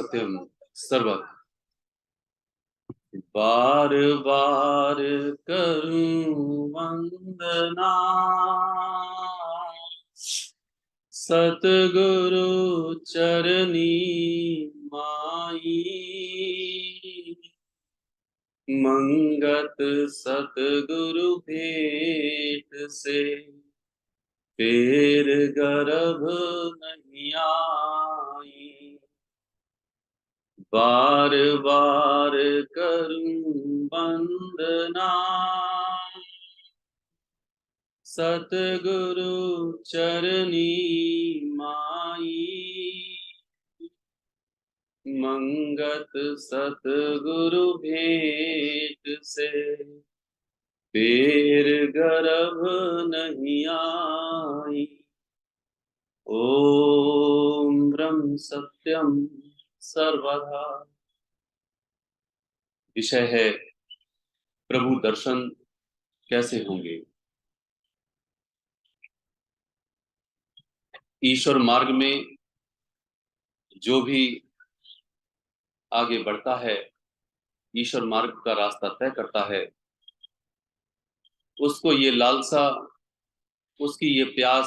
सत्यम सर्वत्र बार बार करूं वंदना सतगुरु चरनी माई मंगत सतगुरु भेंट से फिर गर्भ नहीं आई। बार बार करूं वंदना सतगुरु चरनी माई मंगत सतगुरु भेंट से फिर गर्भ नहीं आई। ओम ब्रह्म सत्यम सर्वदा। विषय है प्रभु दर्शन कैसे होंगे। ईश्वर मार्ग में जो भी आगे बढ़ता है, ईश्वर मार्ग का रास्ता तय करता है, उसको ये लालसा, उसकी ये प्यास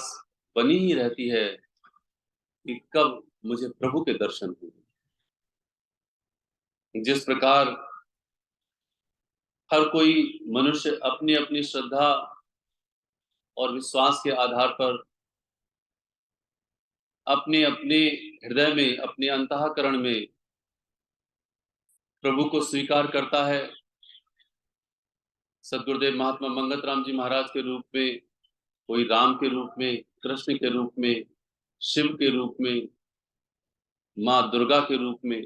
बनी ही रहती है कि कब मुझे प्रभु के दर्शन होंगे। जिस प्रकार हर कोई मनुष्य अपनी अपनी श्रद्धा और विश्वास के आधार पर अपने अपने हृदय में, अपने अंतःकरण में प्रभु को स्वीकार करता है। सद्गुरुदेव महात्मा मंगत राम जी महाराज के रूप में, कोई राम के रूप में, कृष्ण के रूप में, शिव के रूप में, माँ दुर्गा के रूप में,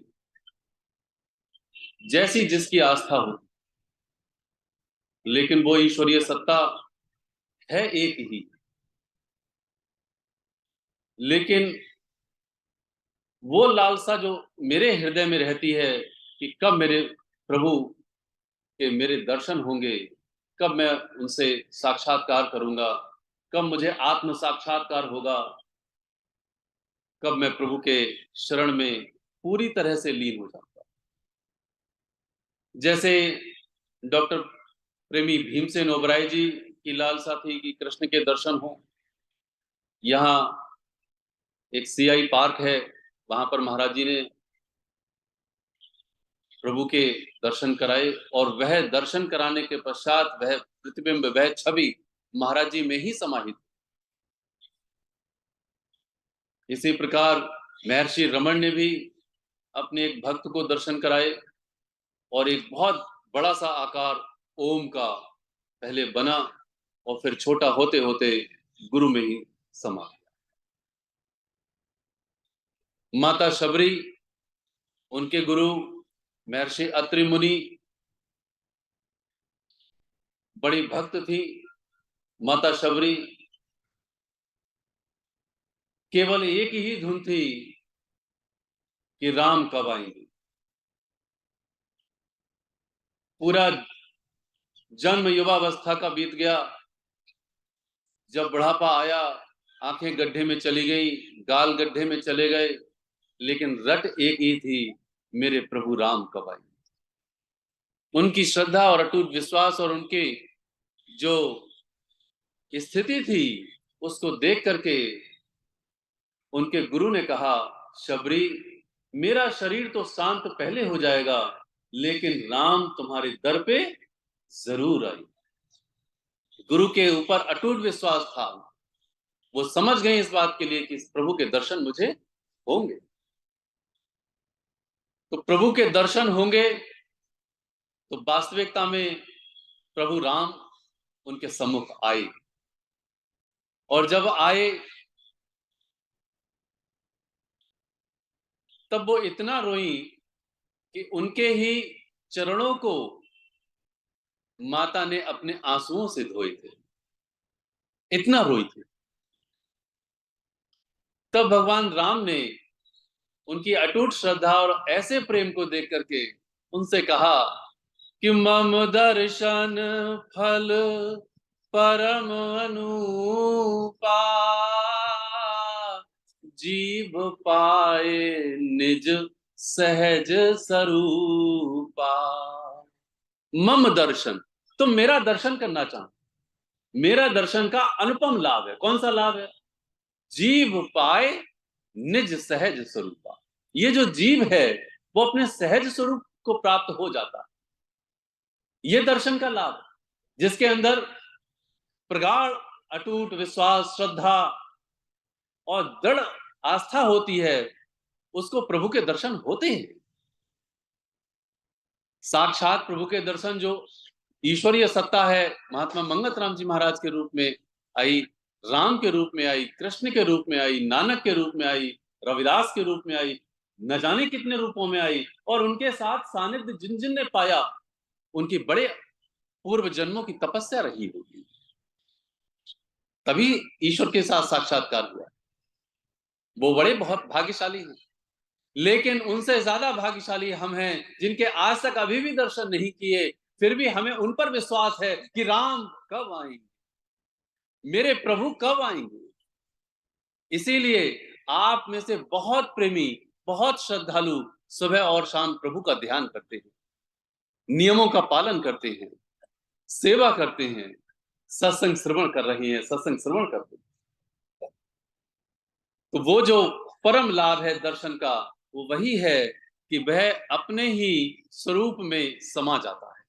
जैसी जिसकी आस्था हो, लेकिन वो ईश्वरीय सत्ता है एक ही। लेकिन वो लालसा जो मेरे हृदय में रहती है कि कब मेरे प्रभु के मेरे दर्शन होंगे, कब मैं उनसे साक्षात्कार करूंगा, कब मुझे आत्म साक्षात्कार होगा, कब मैं प्रभु के शरण में पूरी तरह से लीन हो जाऊंगा। जैसे डॉक्टर प्रेमी भीमसेन ओबराय जी की लालसा थी कि कृष्ण के दर्शन हो। यहाँ एक सीआई पार्क है, वहां पर महाराज जी ने प्रभु के दर्शन कराए और वह दर्शन कराने के पश्चात वह प्रतिबिंब, वह छवि महाराज जी में ही समाहित। इसी प्रकार महर्षि रमन ने भी अपने एक भक्त को दर्शन कराए और एक बहुत बड़ा सा आकार ओम का पहले बना और फिर छोटा होते होते गुरु में ही समा गया। माता शबरी, उनके गुरु महर्षि अत्रि मुनि, बड़ी भक्त थी माता शबरी। केवल एक ही धुन थी कि राम कब आएंगे। पूरा जन्म युवावस्था का बीत गया, जब बुढ़ापा आया आंखें गड्ढे में चली गई, गाल गड्ढे में चले गए, लेकिन रट एक ही थी, मेरे प्रभु राम कब आएंगे। उनकी श्रद्धा और अटूट विश्वास और उनके जो स्थिति थी, उसको देख करके उनके गुरु ने कहा, शबरी, मेरा शरीर तो शांत पहले हो जाएगा, लेकिन राम तुम्हारे दर पे जरूर आई। गुरु के ऊपर अटूट विश्वास था। वो समझ गए इस बात के लिए कि प्रभु के दर्शन मुझे होंगे। तो प्रभु के दर्शन होंगे तो वास्तविकता में प्रभु राम उनके सम्मुख आए, और जब आए तब वो इतना रोई कि उनके ही चरणों को माता ने अपने आंसुओं से धोए थे, इतना रोई थी। तब भगवान राम ने उनकी अटूट श्रद्धा और ऐसे प्रेम को देख करके उनसे कहा कि मम दर्शन फल परम अनुपा, जीव पाए निज सहज स्वरूपा। मम दर्शन, तुम मेरा दर्शन करना चाहो। मेरा दर्शन का अनुपम लाभ है। कौन सा लाभ है? जीव पाए निज सहज स्वरूपा। ये जो जीव है वो अपने सहज स्वरूप को प्राप्त हो जाता है। ये दर्शन का लाभ, जिसके अंदर प्रगाढ़ अटूट विश्वास, श्रद्धा और दृढ़ आस्था होती है, उसको प्रभु के दर्शन होते हैं। साक्षात प्रभु के दर्शन, जो ईश्वरीय सत्ता है, महात्मा मंगत राम जी महाराज के रूप में आई, राम के रूप में आई, कृष्ण के रूप में आई, नानक के रूप में आई, रविदास के रूप में आई, न जाने कितने रूपों में आई, और उनके साथ सानिध्य जिन जिन ने पाया उनकी बड़े पूर्व जन्मों की तपस्या रही होगी, तभी ईश्वर के साथ साक्षात्कार हुआ। वो बड़े बहुत भाग्यशाली हैं। लेकिन उनसे ज्यादा भाग्यशाली हम हैं जिनके आज तक अभी भी दर्शन नहीं किए, फिर भी हमें उन पर विश्वास है कि राम कब आएंगे, मेरे प्रभु कब आएंगे। इसीलिए आप में से बहुत प्रेमी, बहुत श्रद्धालु सुबह और शाम प्रभु का ध्यान करते हैं, नियमों का पालन करते हैं, सेवा करते हैं, सत्संग श्रवण कर रही हैं, सत्संग श्रवण करते हैं। तो वो जो परम लाभ है दर्शन का, वो वही है कि वह अपने ही स्वरूप में समा जाता है।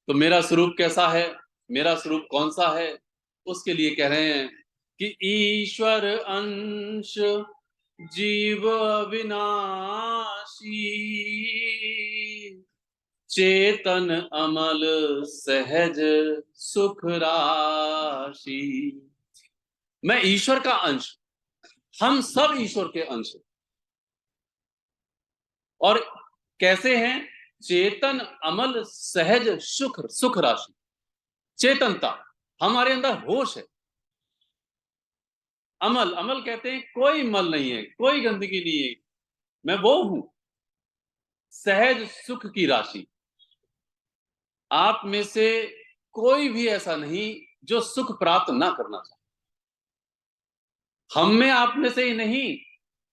तो मेरा स्वरूप कैसा है, मेरा स्वरूप कौन सा है, उसके लिए कह रहे हैं कि ईश्वर अंश जीव अविनाशी, चेतन अमल सहज सुख राशि। मैं ईश्वर का अंश, हम सब ईश्वर के अंश हैं। और कैसे हैं? चेतन अमल सहज सुख सुख राशि। चेतनता, हमारे अंदर होश है। अमल, अमल कहते हैं कोई मल नहीं है, कोई गंदगी नहीं है, मैं वो हूं। सहज सुख की राशि, आप में से कोई भी ऐसा नहीं जो सुख प्राप्त ना करना चाहे। हम में, आप में से ही नहीं,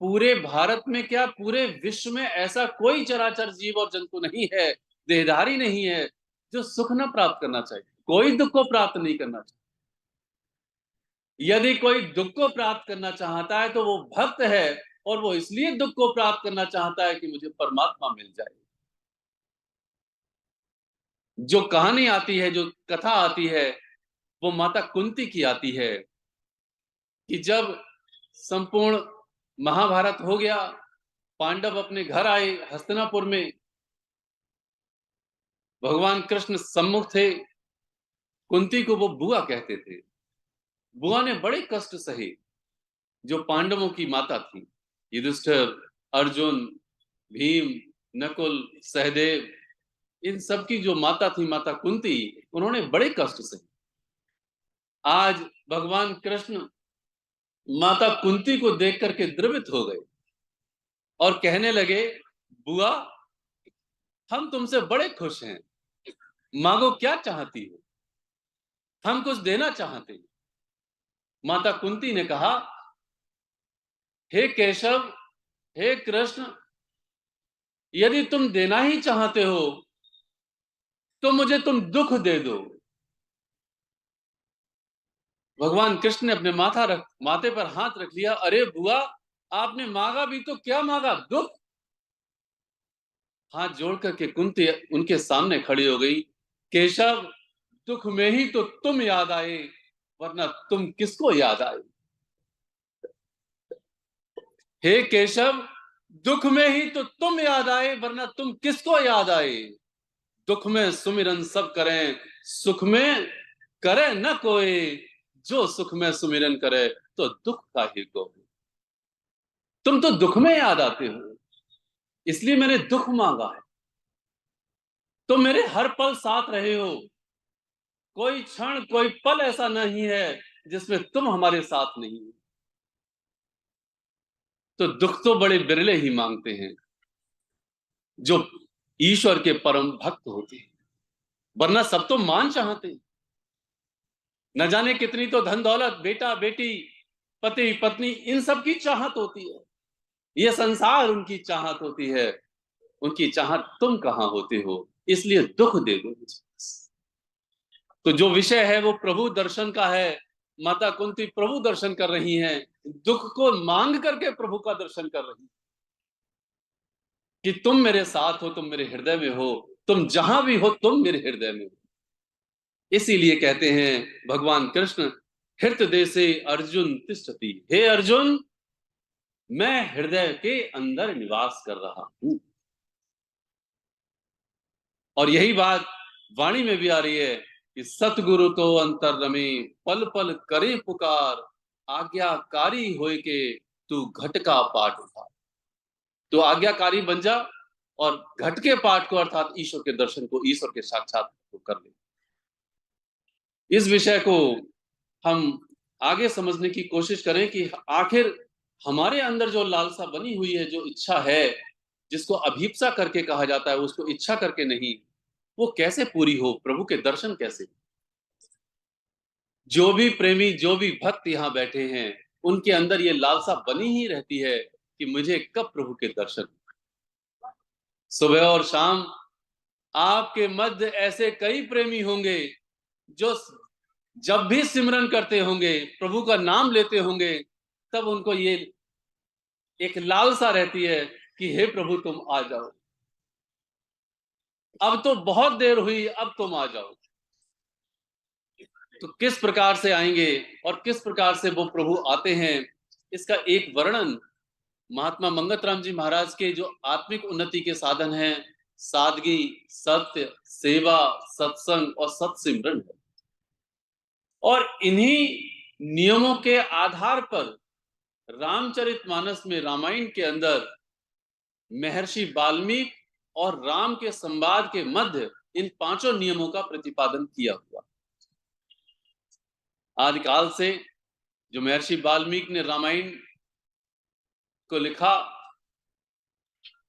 पूरे भारत में क्या पूरे विश्व में ऐसा कोई चराचर जीव और जंतु नहीं है, देहधारी नहीं है, जो सुख न प्राप्त करना चाहिए, कोई दुख को प्राप्त नहीं करना चाहिए। यदि कोई दुख को प्राप्त करना चाहता है तो वो भक्त है, और वो इसलिए दुख को प्राप्त करना चाहता है कि मुझे परमात्मा मिल जाए। जो कहानी आती है, जो कथा आती है, वो माता कुंती की आती है कि जब संपूर्ण महाभारत हो गया, पांडव अपने घर आए हस्तिनापुर में, भगवान कृष्ण सम्मुख थे, कुंती को वो बुआ कहते थे। बुआ ने बड़े कष्ट सहे, जो पांडवों की माता थी, युधिष्ठिर, अर्जुन, भीम, नकुल, सहदेव, इन सब की जो माता थी, माता कुंती, उन्होंने बड़े कष्ट सहे। आज भगवान कृष्ण माता कुंती को देख करके द्रवित हो गए और कहने लगे, बुआ हम तुमसे बड़े खुश हैं, मांगो क्या चाहती हो, हम कुछ देना चाहते हैं। माता कुंती ने कहा, हे केशव, हे कृष्ण, यदि तुम देना ही चाहते हो तो मुझे तुम दुख दे दो। भगवान कृष्ण ने अपने माथे पर हाथ रख लिया। अरे बुआ, आपने मांगा भी तो क्या मांगा, दुख? हाथ जोड़ करके कुंती उनके सामने खड़ी हो गई। केशव, दुख में ही तो तुम याद आए, वरना तुम किसको याद आए। हे केशव, दुख में ही तो तुम याद आए, वरना तुम किसको याद आए। दुख में सुमिरन सब करें, सुख में करे न कोई, जो सुख में सुमिरन करे तो दुख का ही को। तुम तो दुख में याद आते हो, इसलिए मैंने दुख मांगा है। तुम मेरे हर पल साथ रहे हो, कोई क्षण, कोई पल ऐसा नहीं है जिसमें तुम हमारे साथ नहीं हो। तो दुख तो बड़े बिरले ही मांगते हैं जो ईश्वर के परम भक्त होते हैं, वरना सब तो मान चाहते हैं। न जाने कितनी तो धन दौलत, बेटा बेटी, पति पत्नी, इन सब की चाहत होती है। ये संसार उनकी चाहत होती है, उनकी चाहत तुम कहाँ होते हो, इसलिए दुख दे दो मुझे। तो जो विषय है वो प्रभु दर्शन का है। माता कुंती प्रभु दर्शन कर रही हैं, दुख को मांग करके प्रभु का दर्शन कर रही हैं कि तुम मेरे साथ हो, तुम मेरे हृदय में हो, तुम जहां भी हो तुम मेरे हृदय में हो। इसीलिए कहते हैं भगवान कृष्ण, हृदय से अर्जुन तिष्ठति, हे अर्जुन मैं हृदय के अंदर निवास कर रहा हूं। और यही बात वाणी में भी आ रही है कि सतगुरु तो अंतर रमे, पल पल करे पुकार, आज्ञाकारी होए के तू घट का पाठ उठा। तो आज्ञाकारी बन जा और घट के पाठ को अर्थात ईश्वर के दर्शन को, ईश्वर के साक्षात को कर ले। इस विषय को हम आगे समझने की कोशिश करें कि आखिर हमारे अंदर जो लालसा बनी हुई है, जो इच्छा है, जिसको अभीप्सा करके कहा जाता है, उसको इच्छा करके नहीं, वो कैसे पूरी हो, प्रभु के दर्शन कैसे। जो भी प्रेमी, जो भी भक्त यहाँ बैठे हैं, उनके अंदर ये लालसा बनी ही रहती है कि मुझे कब प्रभु के दर्शन। सुबह और शाम आपके मध्य ऐसे कई प्रेमी होंगे जो जब भी सिमरन करते होंगे, प्रभु का नाम लेते होंगे, तब उनको ये एक लालसा रहती है कि हे प्रभु तुम आ जाओ, अब तो बहुत देर हुई, अब तुम आ जाओ। तो किस प्रकार से आएंगे और किस प्रकार से वो प्रभु आते हैं, इसका एक वर्णन महात्मा मंगत राम जी महाराज के जो आत्मिक उन्नति के साधन हैं, सादगी, सत्य, सेवा, सत्संग और सत्सिमरन है। और इन्हीं नियमों के आधार पर रामचरितमानस में, रामायण के अंदर महर्षि वाल्मीकि और राम के संवाद के मध्य इन पांचों नियमों का प्रतिपादन किया हुआ। आदिकाल से जो महर्षि वाल्मीकि ने रामायण को लिखा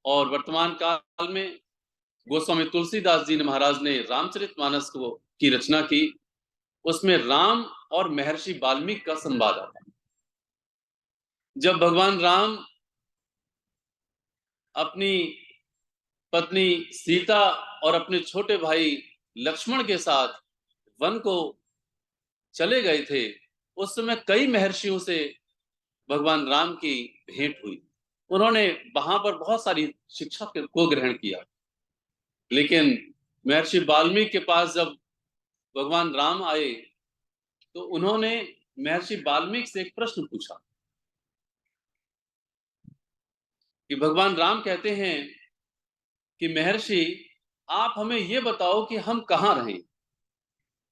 और वर्तमान काल में गोस्वामी तुलसीदास जी ने, महाराज ने रामचरितमानस को की रचना की, उसमें राम और महर्षि वाल्मीकि का संवाद आता है। जब भगवान राम अपनी पत्नी सीता और अपने छोटे भाई लक्ष्मण के साथ वन को चले गए थे, उस समय कई महर्षियों से भगवान राम की भेंट हुई। उन्होंने वहां पर बहुत सारी शिक्षा को ग्रहण किया। लेकिन महर्षि वाल्मीकि के पास जब भगवान राम आए तो उन्होंने महर्षि वाल्मीकि से एक प्रश्न पूछा कि भगवान राम कहते हैं कि महर्षि आप हमें ये बताओ कि हम कहाँ रहें।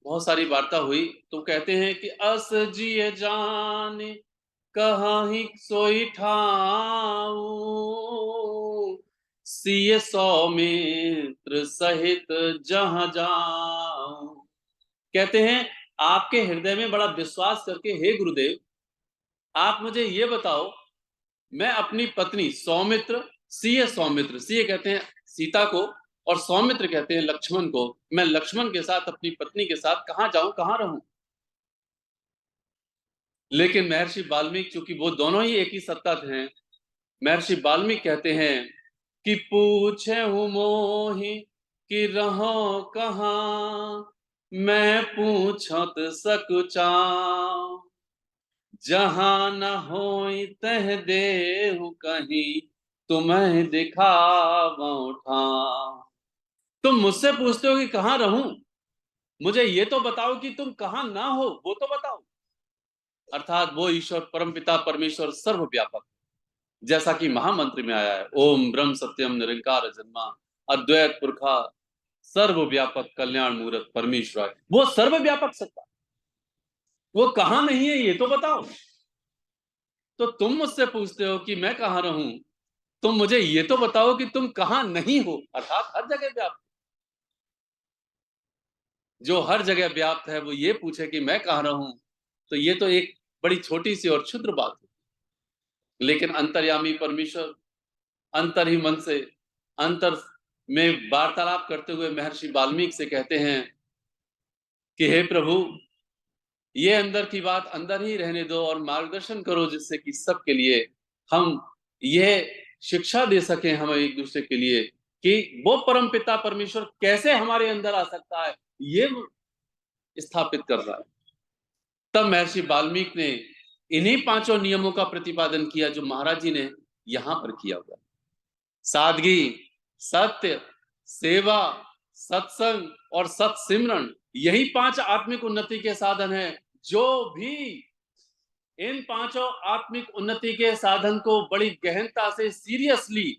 बहुत सारी वार्ता हुई तो कहते हैं कि अस जिय जाने कहाँ ही सोई ठाऊ, सिय सौमित्र सहित जहां जाऊं। कहते हैं आपके हृदय में बड़ा विश्वास करके, हे गुरुदेव आप मुझे ये बताओ, मैं अपनी पत्नी सौमित्र, सौमित्र, सिय कहते हैं सीता को और सौमित्र कहते हैं लक्ष्मण को, मैं लक्ष्मण के साथ, अपनी पत्नी के साथ कहां जाऊं, कहां रहूं। लेकिन महर्षि वाल्मीकि, चूंकि वो दोनों ही एक ही सत्ता हैं, महर्षि वाल्मीकि कहते हैं कि पूछे हूं मोहि कि रहो कहाँ, मैं पूछत सकुचाऊं, जहां न होई तह देहु कहीं, तुम्हें दिखावो ठाव। तुम मुझसे पूछते हो कि कहां रहूं, मुझे ये तो बताओ कि तुम कहां ना हो, वो तो बताओ। अर्थात वो ईश्वर परमपिता परमेश्वर सर्वव्यापक, जैसा कि महामंत्र में आया है, ओम ब्रह्म सत्यम निरंकार जन्मा अद्वैत पुरखा सर्वव्यापक कल्याण मूर्त परमेश्वर, वो सर्वव्यापक सत्ता, वो कहां नहीं है ये तो बताओ। तो तुम मुझसे पूछते हो कि मैं कहां रहूं, तुम मुझे ये तो बताओ कि तुम कहां नहीं हो, अर्थात हर जगह व्याप्त। जो हर जगह व्याप्त है वो ये पूछे कि मैं कहां रहूं, तो ये तो एक बड़ी छोटी सी और क्षुद्र बात है। लेकिन अंतर्यामी परमेश्वर अंतर ही मन से, अंतर में वार्तालाप करते हुए महर्षि वाल्मीकि से कहते हैं कि हे प्रभु, ये अंदर की बात अंदर ही रहने दो और मार्गदर्शन करो, जिससे कि सबके लिए हम यह शिक्षा दे सके हमें एक दूसरे के लिए कि वो परम पिता परमेश्वर कैसे हमारे अंदर आ सकता है, ये स्थापित कर रहा है। तब महर्षि वाल्मीकि ने इन्हीं पांचों नियमों का प्रतिपादन किया जो महाराज जी ने यहां पर किया हुआ। सादगी, सत्य, सेवा, सत्संग और सत्सिमरन, यही पांच आत्मिक उन्नति के साधन हैं। जो भी इन पांचों आत्मिक उन्नति के साधन को बड़ी गहनता से सीरियसली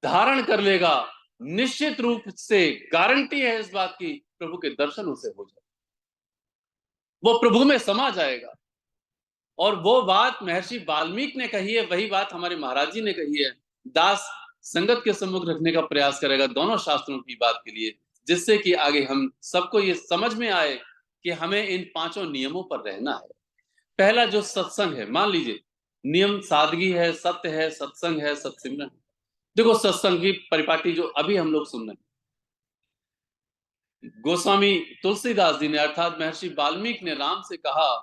धारण कर लेगा, निश्चित रूप से गारंटी है इस बात की, प्रभु के दर्शन उसे हो जाए, वो प्रभु में समा जाएगा। और वो बात महर्षि वाल्मीकि ने कही है, वही बात हमारे महाराज जी ने कही है। दास संगत के सम्मुख रखने का प्रयास करेगा दोनों शास्त्रों की बात के लिए, जिससे कि आगे हम सबको ये समझ में आए कि हमें इन पांचों नियमों पर रहना है। पहला जो सत्संग है, मान लीजिए नियम सादगी है, सत्य है, सत्संग है, सत्सिमरन। देखो सत्संग की परिपाटी जो अभी हम लोग सुन रहे हैं, गोस्वामी तुलसीदास जी ने अर्थात महर्षि वाल्मीकि ने राम से कहा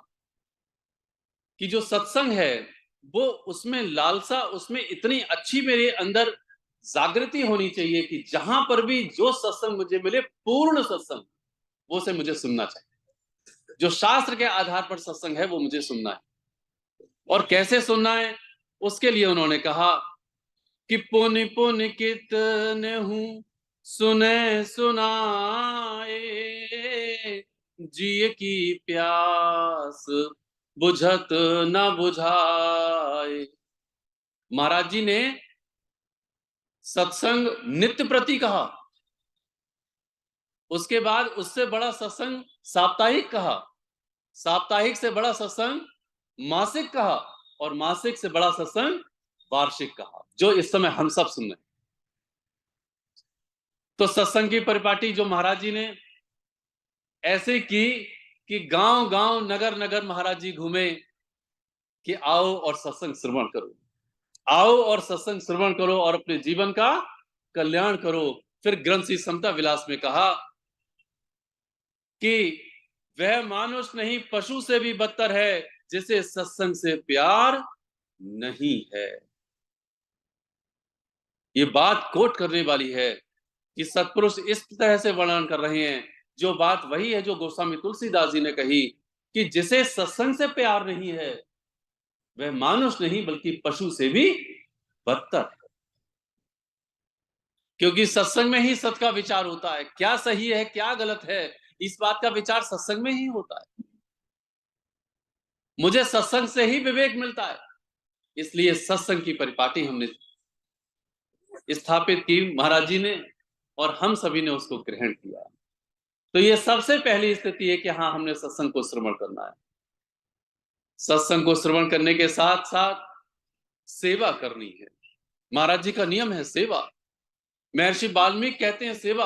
कि जो सत्संग है वो उसमें लालसा, उसमें इतनी अच्छी मेरे अंदर जागृति होनी चाहिए कि जहां पर भी जो सत्संग मुझे मिले, पूर्ण सत्संग, वो से मुझे सुनना चाहिए। जो शास्त्र के आधार पर सत्संग है वो मुझे सुनना है। और कैसे सुनना है, उसके लिए उन्होंने कहा कि पुनि पुनि कितने हूं सुने सुनाए, जिय की प्यास बुझत न बुझाए। महाराज जी ने सत्संग नित्य प्रति कहा, उसके बाद उससे बड़ा सत्संग साप्ताहिक कहा, साप्ताहिक से बड़ा सत्संग मासिक कहा, और मासिक से बड़ा सत्संग वार्षिक कहा, जो इस समय हम सब सुन रहे हैं। तो सत्संग की परिपाटी जो महाराज जी ने ऐसे की कि गांव गांव नगर नगर महाराज जी घूमे कि आओ और सत्संग श्रवण करो, आओ और सत्संग श्रवण करो और अपने जीवन का कल्याण करो। फिर ग्रंथ श्री समता विलास में कहा कि वह मानुष नहीं पशु से भी बदतर है जिसे सत्संग से प्यार नहीं है। ये बात कोट करने वाली है कि सत्पुरुष इस तरह से वर्णन कर रहे हैं, जो बात वही है जो गोस्वामी तुलसीदास जी ने कही कि जिसे सत्संग से प्यार नहीं है वह मानुष नहीं बल्कि पशु से भी बदतर है। क्योंकि सत्संग में ही सत्य का विचार होता है, क्या सही है क्या गलत है, इस बात का विचार सत्संग में ही होता है। मुझे सत्संग से ही विवेक मिलता है, इसलिए सत्संग की परिपाटी हमने स्थापित की महाराज जी ने, और हम सभी ने उसको ग्रहण किया। तो ये सबसे पहली स्थिति है कि हाँ, हमने सत्संग को श्रवण करना है। सत्संग को श्रवण करने के साथ साथ सेवा करनी है। महाराज जी का नियम है सेवा। महर्षि वाल्मीकि कहते हैं सेवा,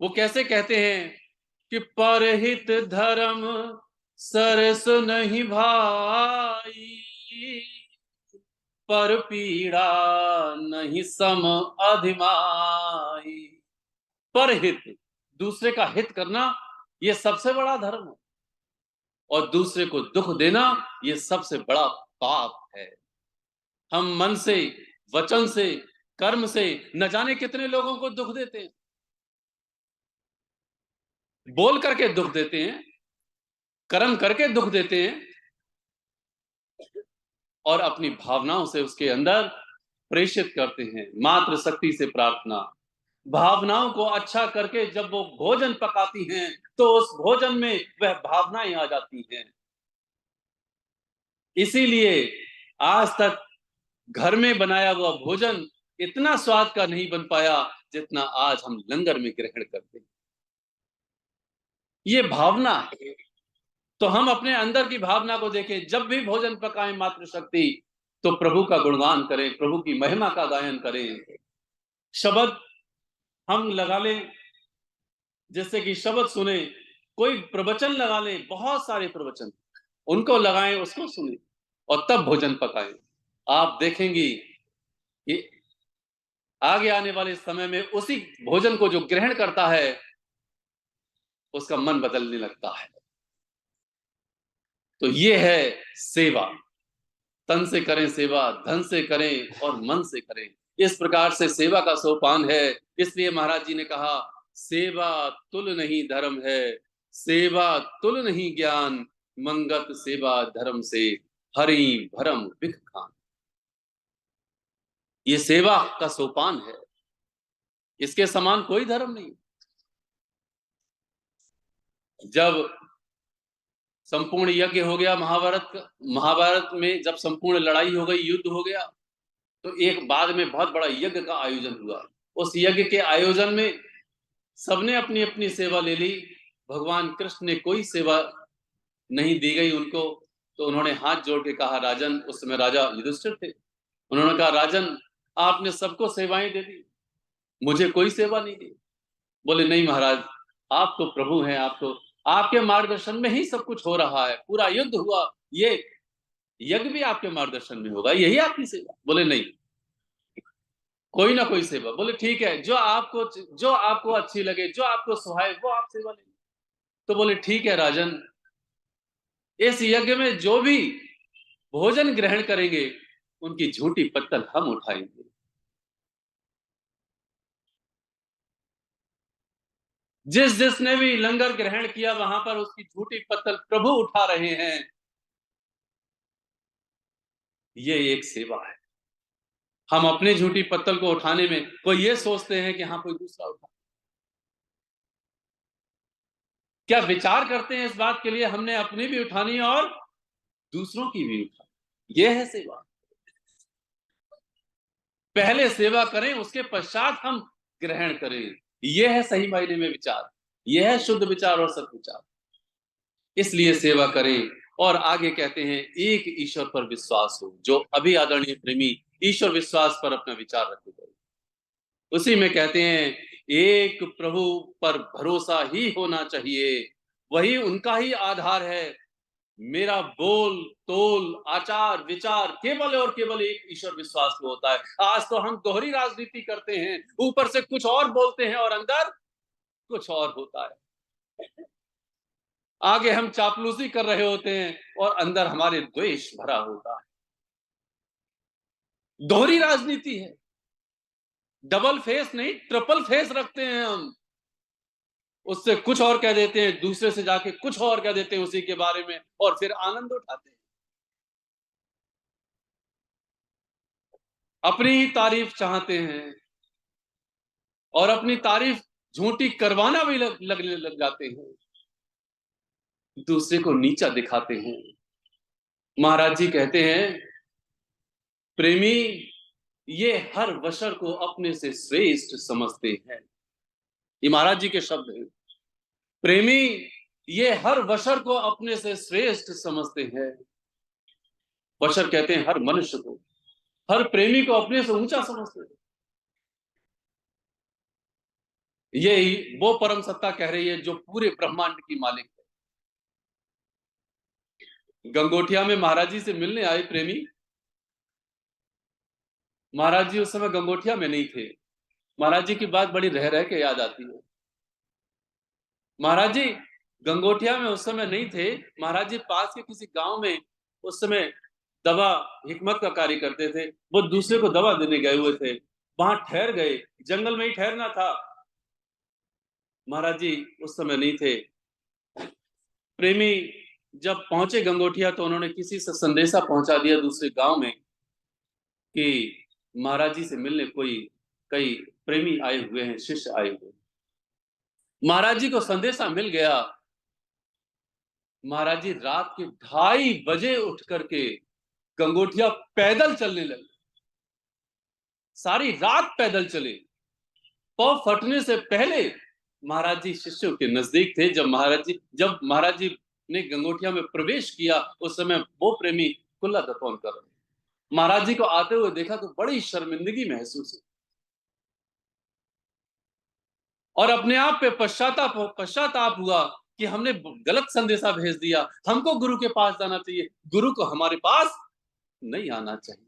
वो कैसे कहते हैं कि परहित धर्म सरस नहीं भाई, पर पीड़ा नहीं सम अधिमाई। परहित, दूसरे का हित करना, ये सबसे बड़ा धर्म है, और दूसरे को दुख देना ये सबसे बड़ा पाप है। हम मन से, वचन से, कर्म से न जाने कितने लोगों को दुख देते हैं, बोल करके दुख देते हैं, कर्म करके दुख देते हैं, और अपनी भावनाओं से उसके अंदर प्रेषित करते हैं। मात्र शक्ति से प्रार्थना, भावनाओं को अच्छा करके जब वो भोजन पकाती हैं तो उस भोजन में वह भावनाएं आ जाती हैं। इसीलिए आज तक घर में बनाया हुआ भोजन इतना स्वाद का नहीं बन पाया जितना आज हम लंगर में ग्रहण करते हैं। ये भावना है। तो हम अपने अंदर की भावना को देखें, जब भी भोजन पकाएं मातृशक्ति, तो प्रभु का गुणगान करें, प्रभु की महिमा का गायन करें। शब्द हम लगा लें, जैसे कि शब्द सुने, कोई प्रवचन लगा लें, बहुत सारे प्रवचन, उनको लगाएं, उसको सुने और तब भोजन पकाएं। आप देखेंगी कि आगे आने वाले समय में उसी भोजन को जो ग्रहण करता है उसका मन बदलने लगता है। तो ये है सेवा। तन से करें सेवा, धन से करें और मन से करें। इस प्रकार से सेवा का सोपान है। इसलिए महाराज जी ने कहा, सेवा तुल नहीं धर्म है, सेवा तुल नहीं ज्ञान, मंगत सेवा धर्म से, हरि भरम बिख खान। ये सेवा का सोपान है, इसके समान कोई धर्म नहीं। जब संपूर्ण यज्ञ हो गया महाभारत में जब संपूर्ण लड़ाई हो गई, युद्ध हो गया, तो एक बाद में बहुत बड़ा यज्ञ का आयोजन हुआ। उस यज्ञ के आयोजन में सबने अपनी अपनी सेवा ले ली। भगवान कृष्ण ने कोई सेवा नहीं दी गई उनको। तो उन्होंने हाथ जोड़ के कहा, राजन, उस समय राजा युधिष्ठिर थे, उन्होंने कहा, राजन, आपने सबको सेवाएं दे दी, मुझे कोई सेवा नहीं दी। बोले, नहीं महाराज, आप तो प्रभु हैं, आप तो, आपके मार्गदर्शन में ही सब कुछ हो रहा है, पूरा युद्ध हुआ, ये यज्ञ भी आपके मार्गदर्शन में होगा, यही आपकी सेवा। बोले, नहीं, कोई ना कोई सेवा। बोले, ठीक है, जो आपको अच्छी लगे, जो आपको सुहाए, वो आप सेवा लेंगे। तो बोले, ठीक है राजन, इस यज्ञ में जो भी भोजन ग्रहण करेंगे उनकी झूठी पत्तल हम उठाएंगे। जिसने भी लंगर ग्रहण किया वहां पर उसकी झूठी पत्तल प्रभु उठा रहे हैं। ये एक सेवा है। हम अपने झूठी पत्तल को उठाने में कोई ये सोचते हैं कि हाँ कोई दूसरा उठा, क्या विचार करते हैं इस बात के लिए हमने अपनी भी उठानी है और दूसरों की भी उठानी। ये है सेवा। पहले सेवा करें, उसके पश्चात हम ग्रहण करें। यह है सही मायने में विचार, यह है शुद्ध विचार और सत्विचार। इसलिए सेवा करें। और आगे कहते हैं, एक ईश्वर पर विश्वास हो। जो अभी आदरणीय प्रेमी ईश्वर विश्वास पर अपना विचार रखे गए, उसी में कहते हैं, एक प्रभु पर भरोसा ही होना चाहिए, वही उनका ही आधार है। मेरा बोल तोल आचार विचार केवल और केवल एक ईश्वर विश्वास में होता है। आज तो हम दोहरी राजनीति करते हैं, ऊपर से कुछ और बोलते हैं और अंदर कुछ और होता है। आगे हम चापलूसी कर रहे होते हैं और अंदर हमारे द्वेष भरा होता है। दोहरी राजनीति है, डबल फेस नहीं, ट्रिपल फेस रखते हैं हम। उससे कुछ और कह देते हैं, दूसरे से जाके कुछ और कह देते हैं उसी के बारे में, और फिर आनंद उठाते हैं। अपनी ही तारीफ चाहते हैं और अपनी तारीफ झूठी करवाना भी लगने लग जाते हैं, दूसरे को नीचा दिखाते हैं। महाराज जी कहते हैं, प्रेमी ये हर वशर को अपने से श्रेष्ठ समझते हैं। ये महाराज जी के शब्द हैं। प्रेमी ये हर वशर को अपने से श्रेष्ठ समझते हैं। वशर कहते हैं हर मनुष्य को, हर प्रेमी को अपने से ऊंचा समझते हैं। ये वो परम सत्ता कह रही है जो पूरे ब्रह्मांड की मालिक है। गंगोटिया में महाराज जी से मिलने आए प्रेमी। महाराज जी उस समय गंगोटिया में नहीं थे। महाराज जी की बात बड़ी रह रह के याद आती है। महाराज जी गंगोटिया में उस समय नहीं थे। महाराज जी पास के किसी गांव में उस समय दवा हिकमत का कार्य करते थे। वो दूसरे को दवा देने गए हुए थे, वहां ठहर गए, जंगल में ही ठहरना था। महाराज जी उस समय नहीं थे। प्रेमी जब पहुंचे गंगोटिया तो उन्होंने किसी से संदेशा पहुंचा दिया दूसरे गांव में कि महाराज जी से मिलने कई प्रेमी आए हुए हैं, शिष्य आए हुए हैं। महाराज जी को संदेशा मिल गया। महाराज जी रात के 2:30 बजे उठ करके गंगोटिया पैदल चलने लगे। सारी रात पैदल चले। पांव फटने से पहले महाराज जी शिष्यों के नजदीक थे। जब महाराज जी ने गंगोटिया में प्रवेश किया, उस समय वो प्रेमी कुल्ला दफन कर रहे। महाराज जी को आते हुए देखा तो बड़ी शर्मिंदगी महसूस हुई और अपने आप पे पश्चाताप हुआ कि हमने गलत संदेशा भेज दिया। हमको गुरु के पास जाना चाहिए, गुरु को हमारे पास नहीं आना चाहिए।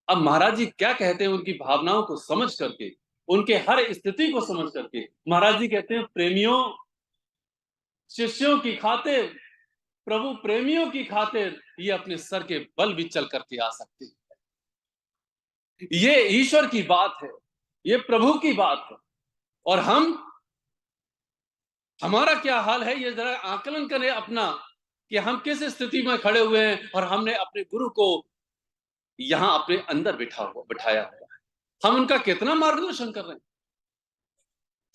अब महाराज जी क्या कहते हैं, उनकी भावनाओं को समझ करके, उनके हर स्थिति को समझ करके महाराज जी कहते हैं, प्रेमियों, शिष्यों की खातिर प्रभु प्रेमियों की खातिर ये अपने सर के बल भी चल करके आ सकते हैं। ये ईश्वर की बात है, ये प्रभु की बात है। और हमारा क्या हाल है, ये जरा आकलन करें अपना, कि हम किस स्थिति में खड़े हुए हैं और हमने अपने गुरु को यहां अपने अंदर बिठाया हुआ है। हम उनका कितना मार्गदर्शन कर रहे हैं।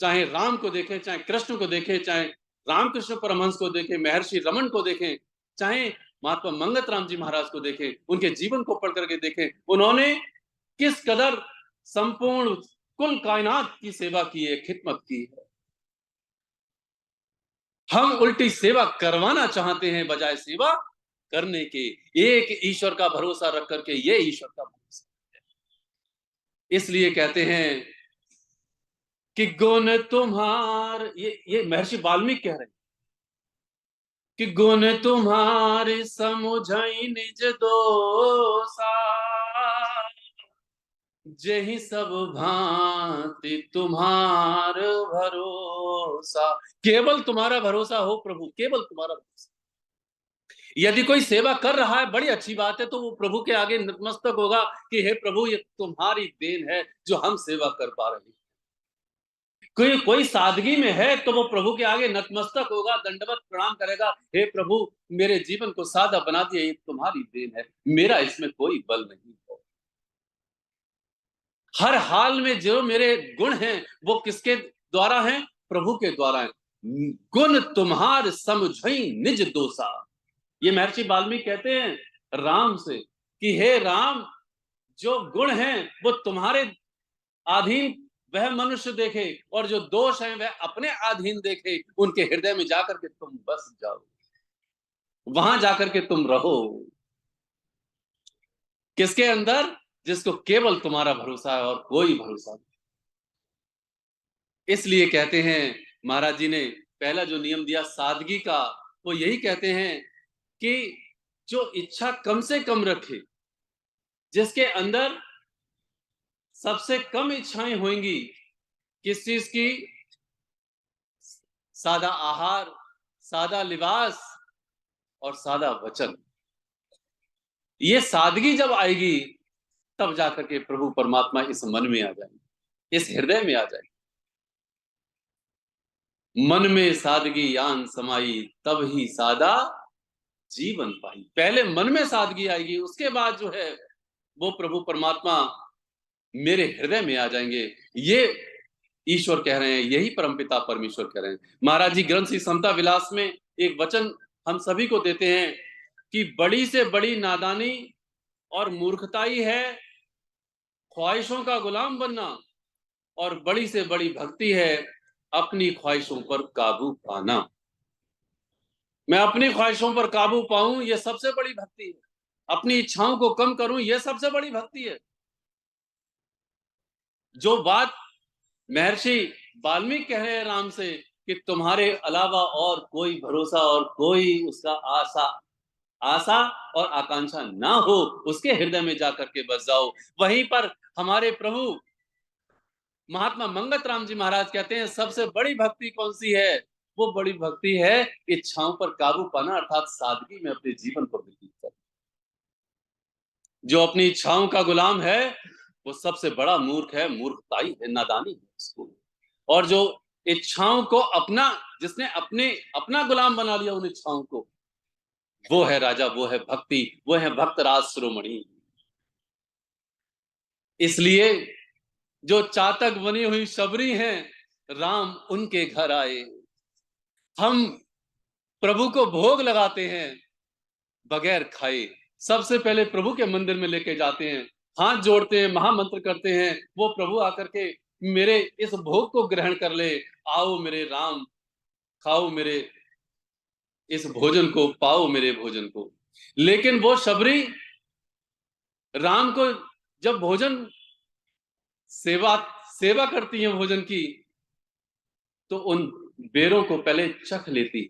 चाहे राम को देखें, चाहे कृष्ण को देखें, चाहे रामकृष्ण परमहंस को देखें, महर्षि रमन को देखें, चाहे महात्मा मंगत राम जी महाराज को देखें, उनके जीवन को पढ़ करके देखें, उन्होंने किस कदर संपूर्ण कुल कायनात की सेवा की है, खिदमत की है। हम उल्टी सेवा करवाना चाहते हैं बजाय सेवा करने के। एक ईश्वर का भरोसा रख करके, ये ईश्वर का भरोसा है। इसलिए कहते हैं कि गुण तुम्हार, ये महर्षि वाल्मीकि कह रहे हैं कि गुण तुम्हारे समुझई निज दोसा, जेहि सब भांति तुम्हार भरोसा। केवल तुम्हारा भरोसा हो प्रभु, केवल तुम्हारा भरोसा। यदि कोई सेवा कर रहा है, बड़ी अच्छी बात है, तो वो प्रभु के आगे नतमस्तक होगा कि हे प्रभु, ये तुम्हारी देन है जो हम सेवा कर पा रहे हैं। कोई सादगी में है तो वो प्रभु के आगे नतमस्तक होगा, दंडवत प्रणाम करेगा, हे प्रभु मेरे जीवन को सादा बना दिया, ये तुम्हारी देन है, मेरा इसमें कोई बल नहीं है। हर हाल में जो मेरे गुण हैं वो किसके द्वारा हैं? प्रभु के द्वारा हैं। गुण तुम्हार समझई निज दोसा। ये महर्षि वाल्मीकि कहते हैं राम से कि हे राम, जो गुण हैं वो तुम्हारे अधीन वह मनुष्य देखे, और जो दोष हैं वह अपने अधीन देखे। उनके हृदय में जाकर के तुम बस जाओ, वहां जाकर के तुम रहो। किसके अंदर? जिसको केवल तुम्हारा भरोसा है और कोई भरोसा नहीं। इसलिए कहते हैं महाराज जी ने पहला जो नियम दिया सादगी का, वो यही कहते हैं कि जो इच्छा कम से कम रखे, जिसके अंदर सबसे कम इच्छाएं होंगी, किस चीज की? सादा आहार, सादा लिबास और सादा वचन। ये सादगी जब आएगी तब जाकर के प्रभु परमात्मा इस मन में आ जाएंगे, इस हृदय में आ जाएंगे। मन में सादगी आन समाई, तब ही सादा जीवन पाई। पहले मन में सादगी आएगी, उसके बाद जो है वो प्रभु परमात्मा मेरे हृदय में आ जाएंगे। ये ईश्वर कह रहे हैं, यही परमपिता परमेश्वर कह रहे हैं। महाराज जी ग्रंथ श्री समता विलास में एक वचन हम सभी को देते हैं कि बड़ी से बड़ी नादानी और मूर्खताई है ख्वाहिशों का गुलाम बनना, और बड़ी से बड़ी भक्ति है अपनी ख्वाहिशों पर काबू पाना। मैं अपनी ख्वाहिशों पर काबू पाऊं, यह सबसे बड़ी भक्ति है। अपनी इच्छाओं को कम करूं, यह सबसे बड़ी भक्ति है। जो बात महर्षि वाल्मीकि कह रहे हैं राम से कि तुम्हारे अलावा और कोई भरोसा और कोई उसका आशा और आकांक्षा ना हो, उसके हृदय में जाकर के बस जाओ। वहीं पर हमारे प्रभु महात्मा मंगत राम जी महाराज कहते हैं सबसे बड़ी भक्ति कौन सी है? वो बड़ी भक्ति है इच्छाओं पर काबू पाना, अर्थात सादगी में अपने जीवन को व्यतीत करना। जो अपनी इच्छाओं का गुलाम है वो सबसे बड़ा मूर्ख है, मूर्खताई है, नादानी है उसको। और जो इच्छाओं को जिसने अपना गुलाम बना लिया उन इच्छाओं को, वो है राजा, वो है भक्ति, वो है भक्त राज शिरोमणि। इसलिए जो चातक बनी हुई शबरी हैं, राम उनके घर आए। हम प्रभु को भोग लगाते हैं बगैर खाए, सबसे पहले प्रभु के मंदिर में लेके जाते हैं, हाथ जोड़ते हैं, महामंत्र करते हैं, वो प्रभु आकर के मेरे इस भोग को ग्रहण कर ले। आओ मेरे राम, खाओ मेरे इस भोजन को, पाओ मेरे भोजन को। लेकिन वो शबरी राम को जब भोजन सेवा करती है भोजन की, तो उन बेरों को पहले चख लेती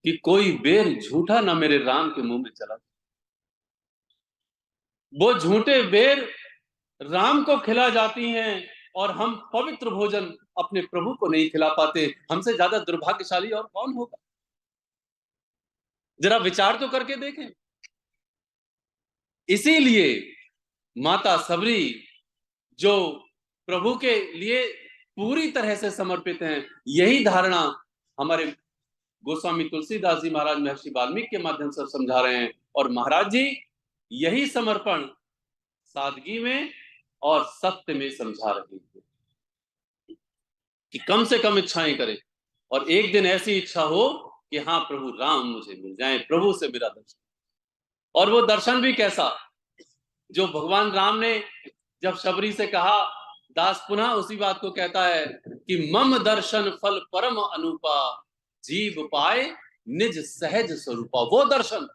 कि कोई बेर झूठा ना मेरे राम के मुंह में चला। वो झूठे बेर राम को खिला जाती हैं और हम पवित्र भोजन अपने प्रभु को नहीं खिला पाते। हमसे ज्यादा दुर्भाग्यशाली और कौन होगा? जरा विचार तो करके देखें। इसीलिए माता सबरी जो प्रभु के लिए पूरी तरह से समर्पित हैं, यही धारणा हमारे गोस्वामी तुलसीदास जी महाराज महर्षि वाल्मीकि के माध्यम से समझा रहे हैं। और महाराज जी यही समर्पण सादगी में और सत्य में समझा रहे हैं कि कम से कम इच्छाएं करें और एक दिन ऐसी इच्छा हो कि हाँ प्रभु राम मुझे मिल जाए, प्रभु से मेरा दर्शन। और वो दर्शन भी कैसा, जो भगवान राम ने जब शबरी से कहा, दास पुनः उसी बात को कहता है कि मम दर्शन फल परम अनुपा, जीव पाए निज सहज स्वरूपा। वो दर्शन,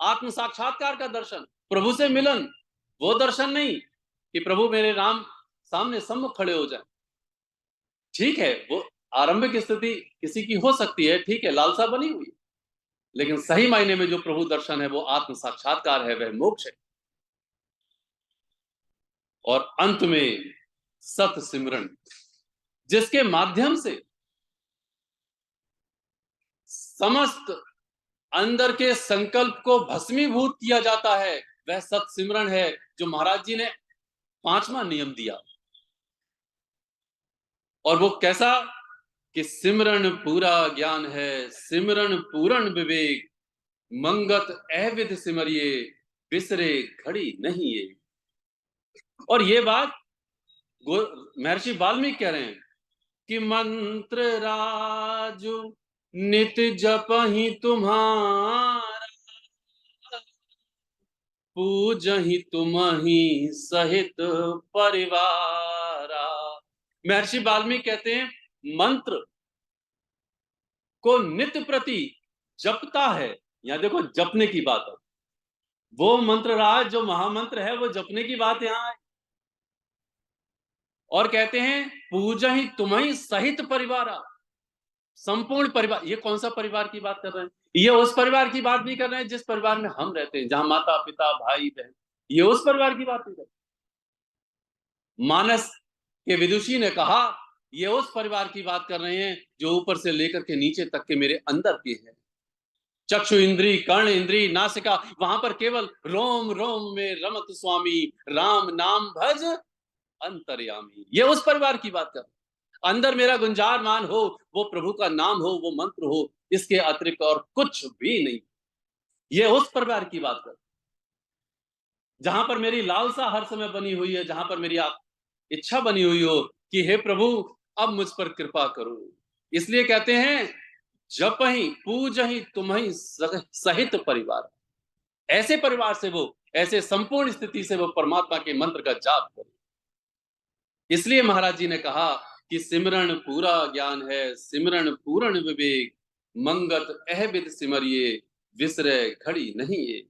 आत्म साक्षात्कार का दर्शन, प्रभु से मिलन, वो दर्शन नहीं कि प्रभु मेरे राम सामने सम्मुख खड़े हो जाए। ठीक है, वो आरंभिक स्थिति किसी की हो सकती है, ठीक है, लालसा बनी हुई, लेकिन सही मायने में जो प्रभु दर्शन है वो आत्म साक्षात्कार है, वह मोक्ष है। और अंत में सत सिमरन, जिसके माध्यम से समस्त अंदर के संकल्प को भस्मीभूत किया जाता है, वह सत सिमरन है जो महाराज जी ने 5वां नियम दिया। और वो कैसा कि सिमरन पूरा ज्ञान है, सिमरन पूर्ण विवेक, मंगत अविध सिमरिये, बिसरे घड़ी नहीं ये। और ये बात महर्षि वाल्मीकि कह रहे हैं कि मंत्र राजु नित जपहि तुम्हारा, पूजहि तुम्हि सहित परिवारा। महर्षि वाल्मीकि कहते हैं मंत्र को नित्य प्रति जपता है। यहां देखो जपने की बात है, वो मंत्र राज जो महामंत्र है वो जपने की बात यहां है। और कहते हैं पूजहि तुम्हि सहित परिवारा, संपूर्ण परिवार। ये कौन सा परिवार की बात कर रहे हैं? ये उस परिवार की बात नहीं कर रहे हैं जिस परिवार में हम रहते हैं, जहां माता पिता भाई बहन, ये उस परिवार की बात नहीं कर रहे। मानस के विदुषी ने कहा ये उस परिवार की बात कर रहे हैं जो ऊपर से लेकर के नीचे तक के मेरे अंदर के हैं। चक्षु इंद्री, कर्ण इंद्री, नासिका, वहां पर केवल रोम रोम में रमत स्वामी, राम नाम भज अंतर्यामी। ये उस परिवार की बात कर, अंदर मेरा गुंजारमान हो, वो प्रभु का नाम हो, वो मंत्र हो, इसके अतिरिक्त और कुछ भी नहीं। ये उस परिवार की बात कर, जहां पर मेरी लालसा हर समय बनी हुई है, जहां पर मेरी इच्छा बनी हुई हो कि हे प्रभु अब मुझ पर कृपा करो। इसलिए कहते हैं जपहि पूजहि तुम्हि सहित परिवार। ऐसे परिवार से वो, ऐसे संपूर्ण स्थिति से वो परमात्मा के मंत्र का जाप करे। इसलिए महाराज जी ने कहा कि सिमरन पूरा ज्ञान है, सिमरन पूर्ण विवेक, मंगत अहबिद सिमरिये, विसरे घड़ी नहीं ये।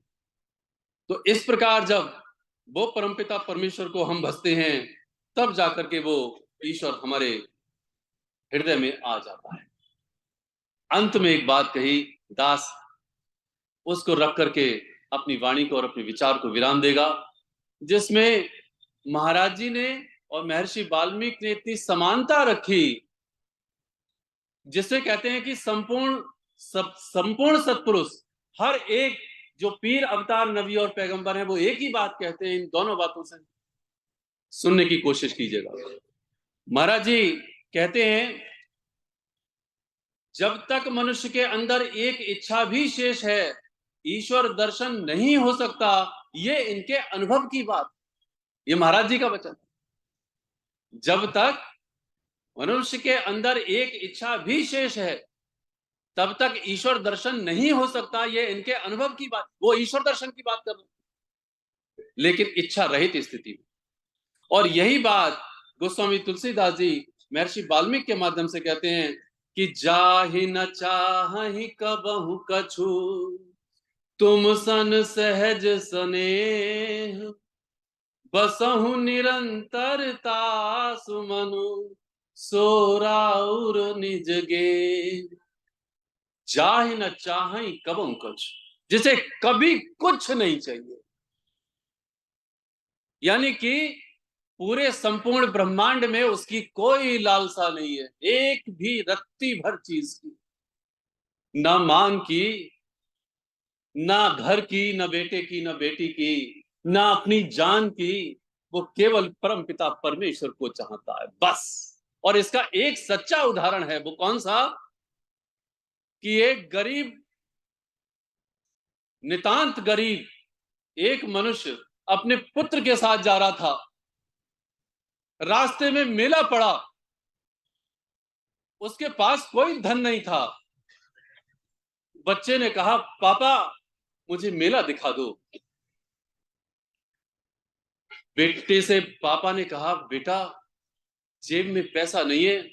तो इस प्रकार जब वो परमपिता परमेश्वर को हम भजते हैं, तब जाकर के वो ईश्वर हमारे हृदय में आ जाता है। अंत में एक बात कही दास, उसको रख करके अपनी वाणी को और अपने विचार को विराम देगा, जिसमें महाराज जी ने और महर्षि वाल्मीकि ने इतनी समानता रखी, जिसे कहते हैं कि संपूर्ण सत्पुरुष, हर एक जो पीर अवतार नबी और पैगंबर है, वो एक ही बात कहते हैं। इन दोनों बातों से सुनने की कोशिश कीजिएगा। महाराज जी कहते हैं जब तक मनुष्य के अंदर एक इच्छा भी शेष है, ईश्वर दर्शन नहीं हो सकता। ये इनके अनुभव की बात, ये महाराज जी का वचन। जब तक मनुष्य के अंदर एक इच्छा भी शेष है, तब तक ईश्वर दर्शन नहीं हो सकता। ये इनके अनुभव की बात, वो ईश्वर दर्शन की बात कर रहे हैं, लेकिन इच्छा रहित स्थिति में। और यही बात गोस्वामी तुलसीदास जी महर्षि वाल्मीकि के माध्यम से कहते हैं कि जाहि न चाहि कबहु कछु, तुम सन सहज स्नेह, बसहु निरंतरता सुमनु, सोराउर निज गे। जाहि न चाहि कबहु कछु, जिसे कभी कुछ नहीं चाहिए, यानी कि पूरे संपूर्ण ब्रह्मांड में उसकी कोई लालसा नहीं है, एक भी रत्ती भर चीज की, ना मांग की, ना घर की, ना बेटे की, ना बेटी की, ना अपनी जान की, वो केवल परम पिता परमेश्वर को चाहता है, बस। और इसका एक सच्चा उदाहरण है, वो कौन सा? कि एक गरीब, नितांत गरीब एक मनुष्य अपने पुत्र के साथ जा रहा था। रास्ते में मेला पड़ा, उसके पास कोई धन नहीं था। बच्चे ने कहा, पापा मुझे मेला दिखा दो। बेटे से पापा ने कहा, बेटा जेब में पैसा नहीं है,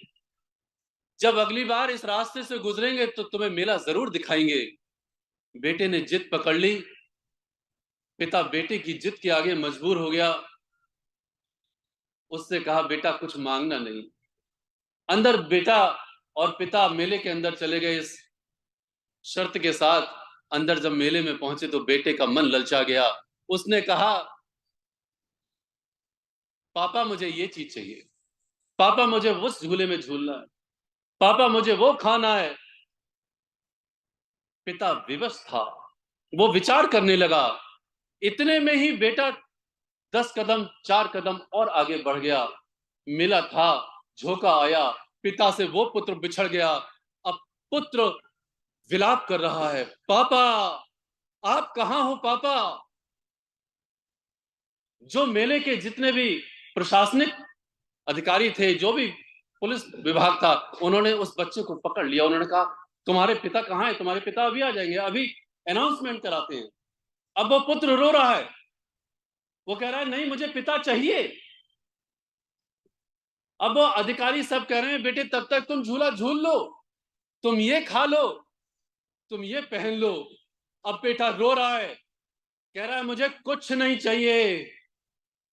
जब अगली बार इस रास्ते से गुजरेंगे तो तुम्हें मेला जरूर दिखाएंगे। बेटे ने जिद पकड़ ली। पिता बेटे की जिद के आगे मजबूर हो गया। उससे कहा, बेटा कुछ मांगना नहीं। अंदर बेटा और पिता मेले के अंदर चले गए इस शर्त के साथ। अंदर जब मेले में पहुंचे तो बेटे का मन ललचा गया। उसने कहा, पापा मुझे ये चीज चाहिए, पापा मुझे उस झूले में झूलना है, पापा मुझे वो खाना है। पिता विवश था, वो विचार करने लगा। इतने में ही बेटा 10 कदम 4 कदम और आगे बढ़ गया। मिला था, झोंका आया, पिता से वो पुत्र बिछड़ गया। अब पुत्र विलाप कर रहा है, पापा आप कहां हो पापा। जो मेले के जितने भी प्रशासनिक अधिकारी थे, जो भी पुलिस विभाग था, उन्होंने उस बच्चे को पकड़ लिया। उन्होंने कहा, तुम्हारे पिता कहां है? तुम्हारे पिता अभी आ जाएंगे, अभी अनाउंसमेंट कराते हैं। अब वो पुत्र रो रहा है, वो कह रहा है, नहीं मुझे पिता चाहिए। अब वो अधिकारी सब कह रहे हैं, बेटे तब तक तुम झूला झूल लो, तुम ये खा लो, तुम ये पहन लो। अब बेटा रो रहा है, कह रहा है, मुझे कुछ नहीं चाहिए,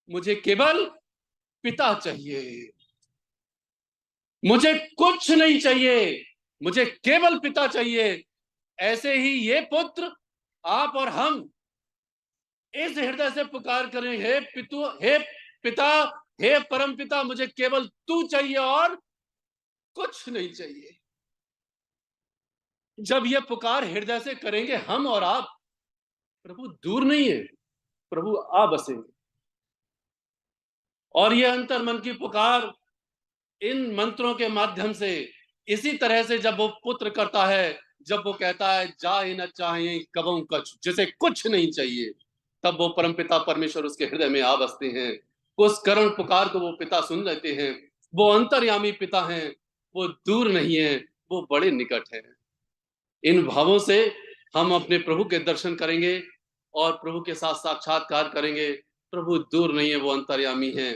मुझे केवल पिता चाहिए, मुझे कुछ नहीं चाहिए, मुझे केवल पिता चाहिए। ऐसे ही ये पुत्र, आप और हम इस हृदय से पुकार करें, हे पितु, हे पिता, हे परम पिता, मुझे केवल तू चाहिए और कुछ नहीं चाहिए। जब ये पुकार हृदय से करेंगे हम और आप, प्रभु दूर नहीं है, प्रभु आ बसेंगे। और ये अंतर मन की पुकार इन मंत्रों के माध्यम से, इसी तरह से जब वो पुत्र करता है, जब वो कहता है, जा ही न चाहे कबों कछ, जिसे कुछ नहीं चाहिए, तब वो परमपिता परमेश्वर उसके हृदय में आ बसते हैं। उस करुण पुकार को वो पिता सुन लेते हैं। वो अंतर्यामी पिता हैं, वो दूर नहीं है, वो बड़े निकट है। इन भावों से हम अपने प्रभु के दर्शन करेंगे और प्रभु के साथ साक्षात्कार करेंगे। प्रभु दूर नहीं है, वो अंतर्यामी है।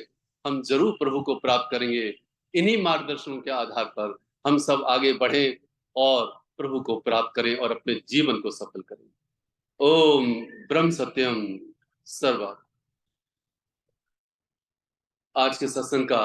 हम जरूर प्रभु को प्राप्त करेंगे। इन्हीं मार्गदर्शनों के आधार पर हम सब आगे बढ़ें और प्रभु को प्राप्त करें और अपने जीवन को सफल करें। ओम ब्रह्म सत्यम सर्वा। आज के सत्संग का